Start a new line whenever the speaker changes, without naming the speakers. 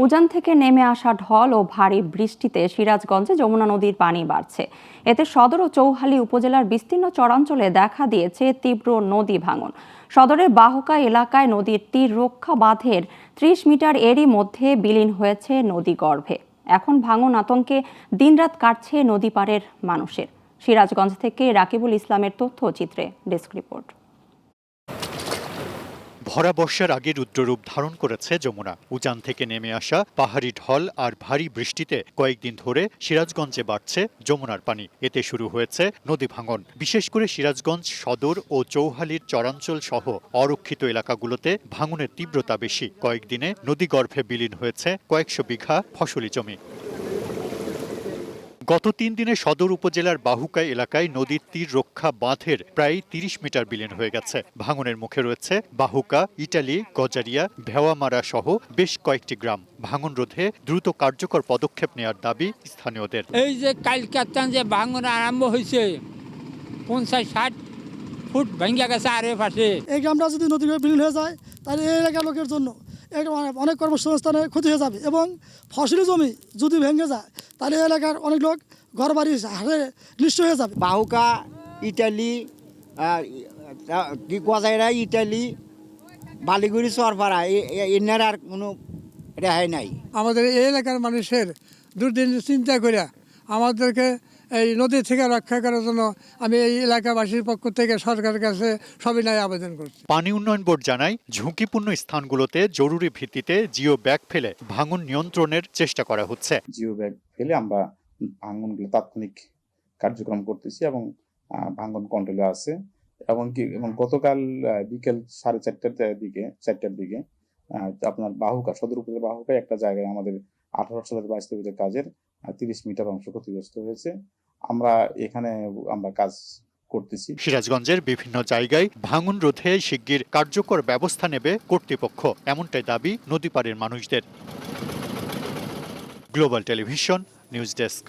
উজান থেকে নেমে আসা ঢল ও ভারী বৃষ্টিতে সিরাজগঞ্জে যমুনা নদীর পানি বাড়ছে। এতে সদর ও চৌহালি উপজেলার বিস্তীর্ণ চরাঞ্চলে দেখা দিয়েছে তীব্র নদী ভাঙন। সদরের বাহুকা এলাকায় নদীর তীর রক্ষা বাঁধের ৩০ মিটার এরই মধ্যে বিলীন হয়েছে নদী গর্ভে। এখন ভাঙন আতঙ্কে দিনরাত কাটছে নদী পাড়ের মানুষের। সিরাজগঞ্জ থেকে রাকিবুল ইসলামের তথ্যচিত্রে ডেস্ক রিপোর্ট।
ভরা বর্ষার আগে রুদ্ররূপ ধারণ করেছে যমুনা। উজান থেকে নেমে আসা পাহাড়ি ঢল আর ভারী বৃষ্টিতে কয়েকদিন ধরে সিরাজগঞ্জে বাড়ছে যমুনার পানি। এতে শুরু হয়েছে নদী ভাঙন। বিশেষ করে সিরাজগঞ্জ সদর ও চৌহালির চরাঞ্চল সহ অরক্ষিত এলাকাগুলোতে ভাঙনের তীব্রতা বেশি। কয়েকদিনে নদীগর্ভে বিলীন হয়েছে কয়েকশো বিঘা ফসলি জমি। গত ৩ দিনে সদর উপজেলার বাহুকা এলাকায় নদীর তীর রক্ষা বাঁধের প্রায় ৩০ মিটার বিলীন হয়ে গেছে। ভাঙনের মুখে রয়েছে বাহুকা, ইটালি, গজারিয়া, ভেওয়ামারা সহ বেশ কয়েকটি গ্রাম। ভাঙন রোধে দ্রুত কার্যকর পদক্ষেপ নেওয়ার দাবি স্থানীয়দের।
এই যে কালকাতান যে ভাঙন আরম্ভ হয়েছে ৫০-৬০ ফুট ভেঙে গেছে আরে পাশে।
এই গ্রামটা যদি নদী বিলীন হয়ে যায় তাহলে এই এলাকার লোকের জন্য অনেক কর্মসংস্থানের ক্ষতি হয়ে যাবে এবং ফসলি জমি যদি ভেঙে যায় তাহলে এলাকার অনেক লোক ঘর বাড়ি হারে নিঃস্ব হয়ে যাবে।
বাহুকা, ইটালি, গজাইরা, ইটালি, বালিগুড়ি, চরপাড়া এনার আর কোনো রেহাই নাই।
আমাদের এই এলাকার মানুষের দুর্দিন চিন্তা করে আমাদেরকে এই নদী থেকে রক্ষা করার জন্য আমি এই এলাকাবাসীর পক্ষ থেকে সরকারের কাছে সবিনয় আবেদন করছি।
পানি উন্নয়ন বোর্ড জানায়, ঝুঁকিপূর্ণ স্থানগুলোতে জরুরি ভিত্তিতে জিও ব্যাগ ফেলে ভাঙন নিয়ন্ত্রণের চেষ্টা করা হচ্ছে।
জিও ব্যাগ ফেলে আমরা ভাঙনগুলো তাৎক্ষণিক কার্যক্রম করতেছি এবং ভাঙন কন্ট্রোলে আছে। এবং গতকাল বিকেল 4:30টার দিকে আপনার বাহুকা, সদর উপজেলা বাহুকায় একটা জায়গায় আমাদের 18,22 কাজের 30 মিটার অংশ ক্ষতিগ্রস্ত হয়েছে। আমরা এখানে কাজ করতেছি।
সিরাজগঞ্জের বিভিন্ন জায়গায় ভাঙন রোধে শিগগির কার্যকর ব্যবস্থা নেবে কর্তৃপক্ষ, এমনটাই দাবি নদীপাড়ের মানুষদের। Global television news desk.